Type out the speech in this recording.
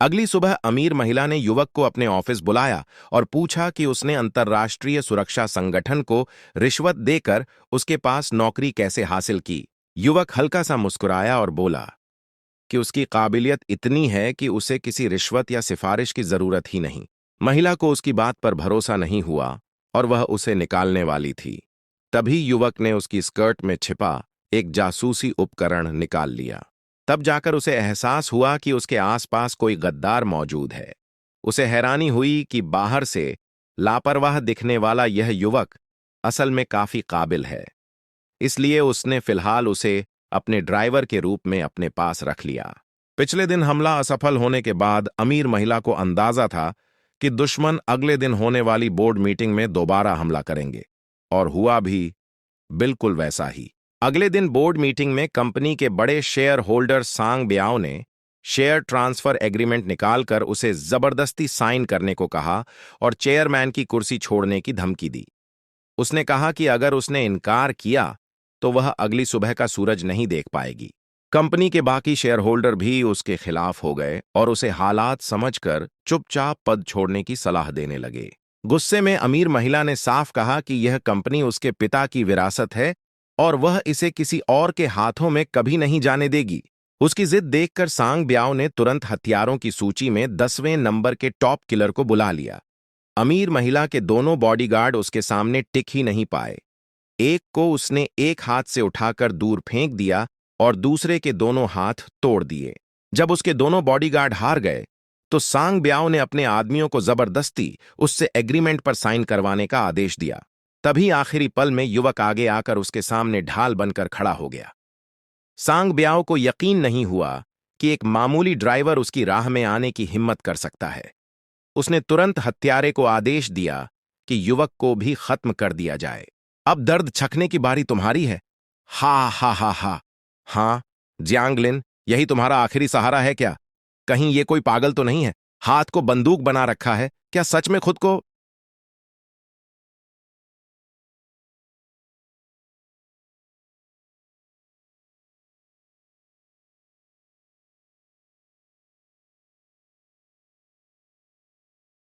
अगली सुबह अमीर महिला ने युवक को अपने ऑफिस बुलाया और पूछा कि उसने अंतर्राष्ट्रीय सुरक्षा संगठन को रिश्वत देकर उसके पास नौकरी कैसे हासिल की। युवक हल्का सा मुस्कुराया और बोला कि उसकी काबिलियत इतनी है कि उसे किसी रिश्वत या सिफारिश की जरूरत ही नहीं। महिला को उसकी बात पर भरोसा नहीं हुआ और वह उसे निकालने वाली थी। तभी युवक ने उसकी स्कर्ट में छिपा एक जासूसी उपकरण निकाल लिया। तब जाकर उसे एहसास हुआ कि उसके आसपास कोई गद्दार मौजूद है। उसे हैरानी हुई कि बाहर से लापरवाह दिखने वाला यह युवक असल में काफी काबिल है। इसलिए उसने फिलहाल उसे अपने ड्राइवर के रूप में अपने पास रख लिया। पिछले दिन हमला असफल होने के बाद अमीर महिला को अंदाजा था कि दुश्मन अगले दिन होने वाली बोर्ड मीटिंग में दोबारा हमला करेंगे, और हुआ भी बिल्कुल वैसा ही। अगले दिन बोर्ड मीटिंग में कंपनी के बड़े शेयर होल्डर सांग ब्याओ ने शेयर ट्रांसफर एग्रीमेंट निकालकर उसे जबरदस्ती साइन करने को कहा और चेयरमैन की कुर्सी छोड़ने की धमकी दी। उसने कहा कि अगर उसने इनकार किया तो वह अगली सुबह का सूरज नहीं देख पाएगी। कंपनी के बाकी शेयर होल्डर भी उसके खिलाफ हो गए और उसे हालात समझकर चुपचाप पद छोड़ने की सलाह देने लगे। गुस्से में अमीर महिला ने साफ कहा कि यह कंपनी उसके पिता की विरासत है और वह इसे किसी और के हाथों में कभी नहीं जाने देगी। उसकी जिद देखकर सांग ब्याओ ने तुरंत हथियारों की सूची में 10वें नंबर के टॉप किलर को बुला लिया। अमीर महिला के दोनों बॉडीगार्ड उसके सामने टिक ही नहीं पाए। एक को उसने एक हाथ से उठाकर दूर फेंक दिया और दूसरे के दोनों हाथ तोड़ दिए। जब उसके दोनों बॉडीगार्ड हार गए तो सांग ब्याओ ने अपने आदमियों को जबरदस्ती उससे एग्रीमेंट पर साइन करवाने का आदेश दिया। तभी आखिरी पल में युवक आगे आकर उसके सामने ढाल बनकर खड़ा हो गया। सांग ब्याओ को यकीन नहीं हुआ कि एक मामूली ड्राइवर उसकी राह में आने की हिम्मत कर सकता है। उसने तुरंत हत्यारे को आदेश दिया कि युवक को भी खत्म कर दिया जाए। अब दर्द चखने की बारी तुम्हारी है। हा हा हा हा। हाँ जियांगलिन, यही तुम्हारा आखिरी सहारा है क्या? कहीं ये कोई पागल तो नहीं है? हाथ को बंदूक बना रखा है क्या? सच में खुद को